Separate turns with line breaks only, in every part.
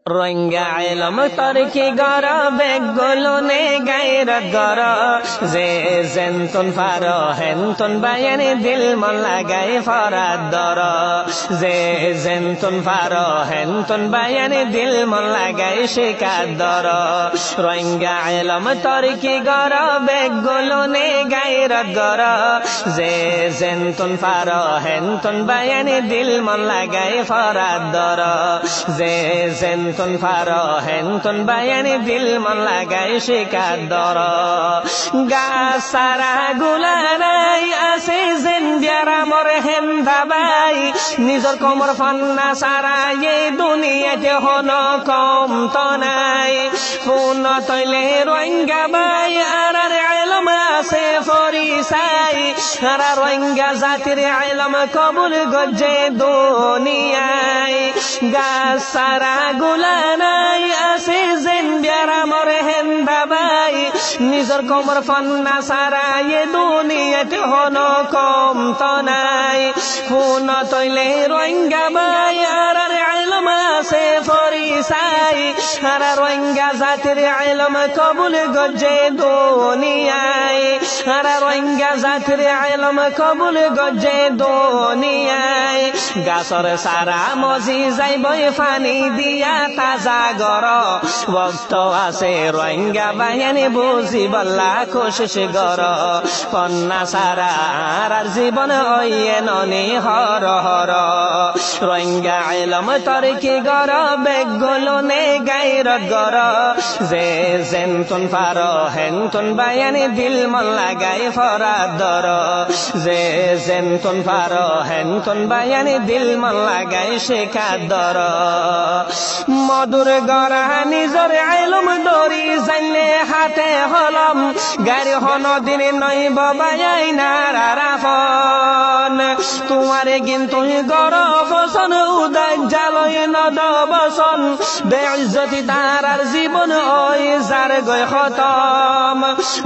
রোহিঙ্গা এলম তরকি গর বেগুলো নে গায়রত গর যে জেনতুন ফার হেনতুন বায়ানি দিল মন লাগাই ফরাদ দর যে জেনতুন ফার হেনতুন বায়ানি দিল মন লাগাই শিকাত দর রোহিঙ্গা এলম তরকি গর বেগুলো নে গায়রত গর যে জেনতুন ফার হেনতুন বায়ানি দিল মন লাগাই ফরাদ দর যে জেনতুন ফারো হেনতুন বায়ানি দিল মন লাগাই শিকাত দর গাছ সারা গুলা নাই আছে যেন বিয়ারা মর হেন্দা বাই নিজর কমর ফান্না সারা এই দুনিয়াতে হন কম তো নাই পুন তৈলে রোহিঙ্গা বাই আর ইলম আছে ফরিসাই আর রোহিঙ্গা জাতির ইলম কবুল গজে দুনিয়ায় গাছ সারা গুলা নাই আছে যেন বিয়ারা মরে হেন্দা বাই নিজর কমর ফান্না সারা এ দুনিয়াতে হন কম তো নাই পুন তৈলে রোহিঙ্গা বাই আর ইলম আছে ফরিসাই আর রোহিঙ্গা জাতির ইলম কবুল গজে দুনিয়ায় আর রোহিঙ্গা জাতির ইলম কবুল গজে দুনিয়ায় গাছর সারা মজি যাইবই ফানি দিয়া তাজা গর বক্ত আছে রোহিঙ্গা বাহিনী বুঝি বল্লা কোশিশ গর কন্যা সারা আর জীবন ওয়ে ননি হর হর রোহিঙ্গা ইলম তরকি গর বেগুলো নে গায়রত গর যে জেনতুন ফার হেনতুন বায়ানি দিল মন লাগাই ফরাদ দর যে জেনতুন ফার হেনতুন বায়ানি দিল মন লাগাই শিকাত দর মধুর গড়া নিজর ইলম দরি জানলে হাতে হলম গাড়ি হন দিন নই বাবাই না রাফন তোমারে কিন্তু গর ফসন উদাই জালই নদ বসন বেইজ্জতি তার জীবন ওই যার গয় খতম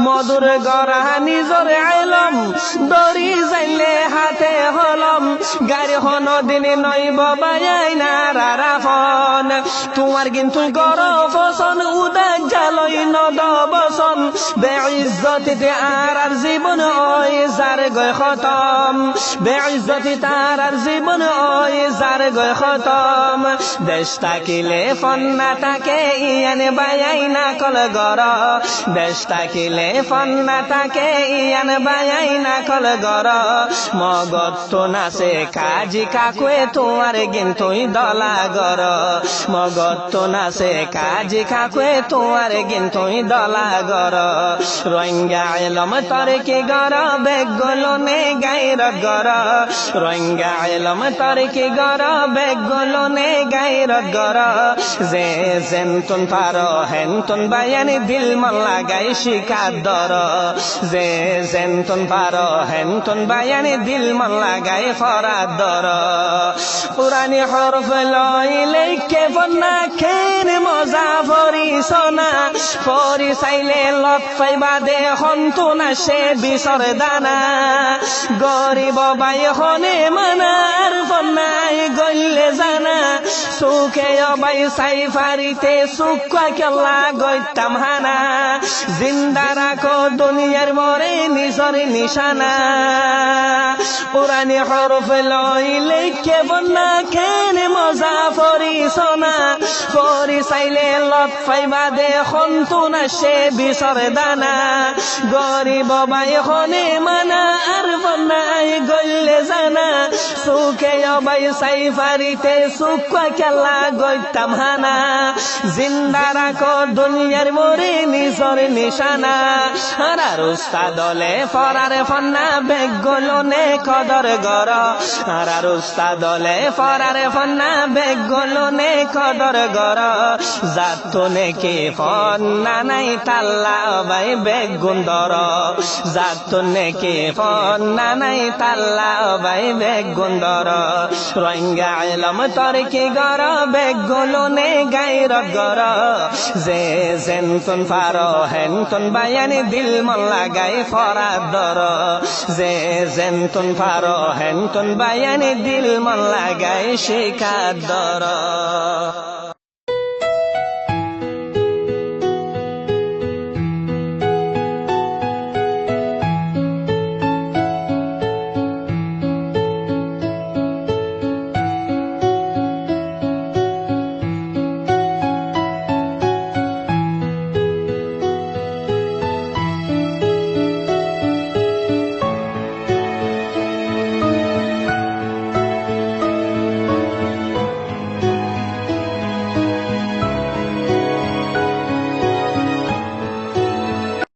মধুর গড়া নিজর ইলম দরি জানলে হাতে হলম গাড়ি হন দিন নই বাবাই না রাফন তোমার কিন্তু গর ফসন উদাই জালই নদ বসন বেইজ্জতিতে আর জীবন ওই যার গয় খতম বেইজ্জতি তার জীবন ওই যার গয় খতম দেশ থাকিলে ফন্না তাকে ইয়ানে বায়াই না কল গর দেশ থাকিলে ফন্না তাকে ইয়ান বায়াই না কল গর মগত তো নাচে কাজি কাকুয়ে তোমার গিন্তুই দলা গর মগত তো নাচে কাজি কাকুয়ে তোমার গিন্তুই দলা গর রোহিঙ্গা ইলম তরকি গর বেগুলো নে গায়রত গর রোহিঙ্গা ইলম তরকি গর বেগুলো নে গায়রত গর যে জেনতুন ফার হেনতুন বায়ানি দিল মন লাগাই শিকাত দর যে জেনতুন ফার হেনতুন বায়ানি দিল মন লাগাই ফরাদ দর পুরানি হরফ লইলে কে বন্না খেন মজা ফরিসনা ফরিসাইলে লতফাই বাদে হন্তু না সে বিসর দানা গরিব বাই হনে মানার বন্নাই গইলে জানা সুখে বাই সাই ফারিতে সুখা কেলা গইতাম হানা জিন্দা রাখো দুনিয়ার মরে নিজর নিশানা পুরানি হরফ লইলে কে বন্না খেন মজা ফরিসনা ফরিসাইলে লতফাই বাদে হন্তু না সে বিসর দানা গরিব বাই হনে মানা আর বন্নাই গইলে জানা সুখে বাই সাই ফারিতে সুখা কেলা গইতাম হানা জিন্দা রাখো দুনিয়ার মরে নিজর নিশানা আর উস্তাদলে ফরার ফন্না বেগুলো নে কদর গর আর উস্তাদলে ফরার ফন্না বেগুলো নে কদর গর জাতো নেকি ফন্না নাই তাল্লা বাই বেগুন দর জাতো নেকি ফন্না নাই তাল্লা বাই বেগুন দর রোহিঙ্গা ইলম তরকি গর বেগুলো নে গায়রত গর যে জেনতুন ফার হেনতুন বায়ানি দিল মন লাগাই ফরাদ দর যে জেনতুন ফার হেনতুন বায়ানি দিল মন লাগাই শিকাত দর